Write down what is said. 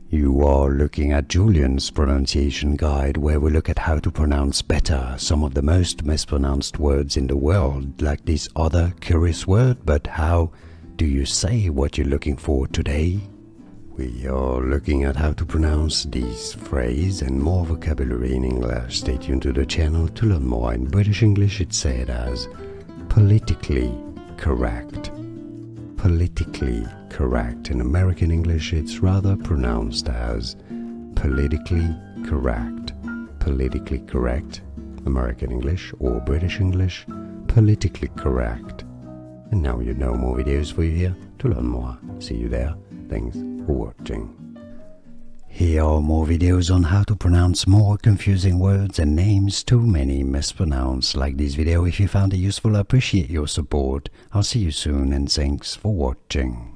You are looking at Julian's pronunciation guide, where we look at how to pronounce better some of the most mispronounced words in the world, like this other curious word. But how do you say what you're looking for today? We are looking at how to pronounce this phrase and more vocabulary in English. Stay tuned to the channel to learn more. In British English it's said as politically correct. Politically correct. In American English it's rather pronounced as politically correct. Politically correct, American English, or British English, politically correct. And now you know more videos for you here to learn more. See you there. Thanks for watching. Here are more videos on how to pronounce more confusing words and names too many mispronounced. Like this video if you found it useful. I appreciate your support. I'll see you soon and thanks for watching.